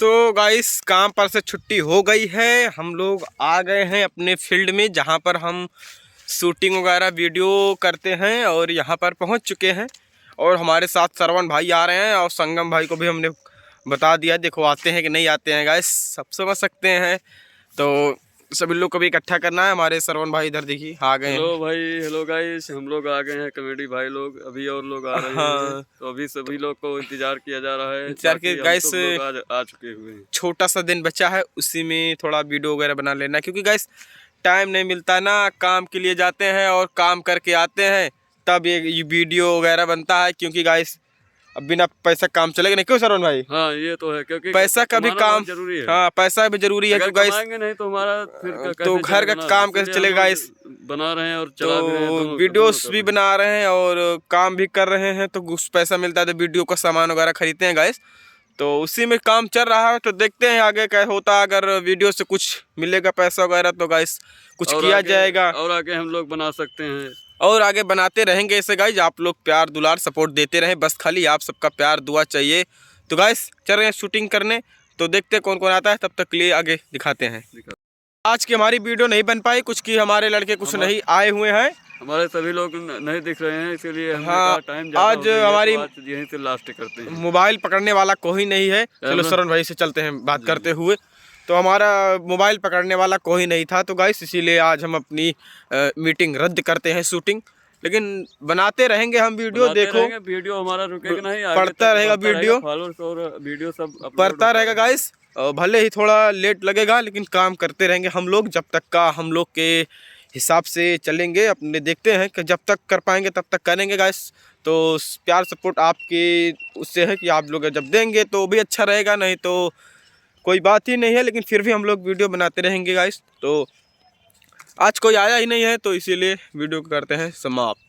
तो गाइस काम पर से छुट्टी हो गई है। हम लोग आ गए हैं अपने फील्ड में जहां पर हम शूटिंग वगैरह वीडियो करते हैं और यहां पर पहुंच चुके हैं। और हमारे साथ श्रवण भाई आ रहे हैं और संगम भाई को भी हमने बता दिया, देखो आते हैं कि नहीं आते हैं गाइस, सब समझ सकते हैं। तो सभी लोग को भी इकट्ठा करना है। हमारे श्रवण भाई इधर देखिए आ गए हैं। हेलो भाई, हेलो गाइस, हम लोग आ गए हैं कॉमेडी भाई लोग, अभी और लोग आ रहे हैं। तो अभी सभी लोग को इंतजार किया जा रहा है। इंतजार के गाइस आ चुके हुए हैं। छोटा सा दिन बचा है, उसी में थोड़ा वीडियो वगैरह बना लेना, क्योंकि गाइस टाइम नहीं मिलता ना, काम के लिए जाते हैं और काम करके आते हैं तब ये वीडियो वगैरह बनता है। क्योंकि गाइस अब बिना पैसा काम चलेगा नहीं, क्यों श्रवण भाई? हाँ ये तो है, क्योंकि पैसा का भी काम जरूरी है। हाँ पैसा भी जरूरी है, क्योंकि गाइस नहीं तो हमारा फिर तो घर का काम कैसे चलेगा गाइस? बना रहे हैं और चला भी रहे हैं, तो वीडियोस भी बना रहे हैं और काम भी कर रहे हैं, तो कुछ पैसा मिलता है तो वीडियो का सामान वगैरह खरीदते हैं गाइस। तो उसी में काम चल रहा है, तो देखते हैं आगे क्या होता है। अगर वीडियो से कुछ मिलेगा पैसा वगैरह तो गाइस कुछ किया जाएगा और आगे हम लोग बना सकते हैं और आगे बनाते रहेंगे ऐसे गाइस। आप लोग प्यार दुलार सपोर्ट देते रहें, बस खाली आप सबका प्यार दुआ चाहिए। तो गाइस चल रहे हैं शूटिंग करने, तो देखते हैं कौन कौन आता है, तब तक के लिए आगे दिखाते हैं। आज की हमारी वीडियो नहीं बन पाई, कुछ की हमारे लड़के कुछ नहीं आए हुए हैं, हमारे सभी लोग नहीं दिख रहे हैं, इसलिए हाँ टाइम आज हमारी यहीं से लास्ट करते हैं। मोबाइल पकड़ने वाला कोई नहीं है। चलो शरण भाई से चलते हैं बात करते हुए। तो हमारा मोबाइल पकड़ने वाला कोई नहीं था, तो गाइस इसीलिए आज हम अपनी मीटिंग रद्द करते हैं शूटिंग। लेकिन बनाते रहेंगे हम वीडियो, देखो वीडियो हमारा रुकेगा नहीं, पड़ता रहेगा वीडियो, फॉलोअर्स और वीडियो सब पड़ता रहेगा गाइस। भले ही थोड़ा लेट लगेगा लेकिन काम करते रहेंगे हम लोग, जब तक का हम लोग के हिसाब से चलेंगे अपने। देखते हैं कि जब तक कर पाएंगे तब तक करेंगे गाइस। तो प्यार सपोर्ट आपके उससे है कि आप लोग जब देंगे तो भी अच्छा रहेगा, नहीं तो कोई बात ही नहीं है। लेकिन फिर भी हम लोग वीडियो बनाते रहेंगे गाइस। तो आज कोई आया ही नहीं है, तो इसीलिए वीडियो को करते हैं समाप्त।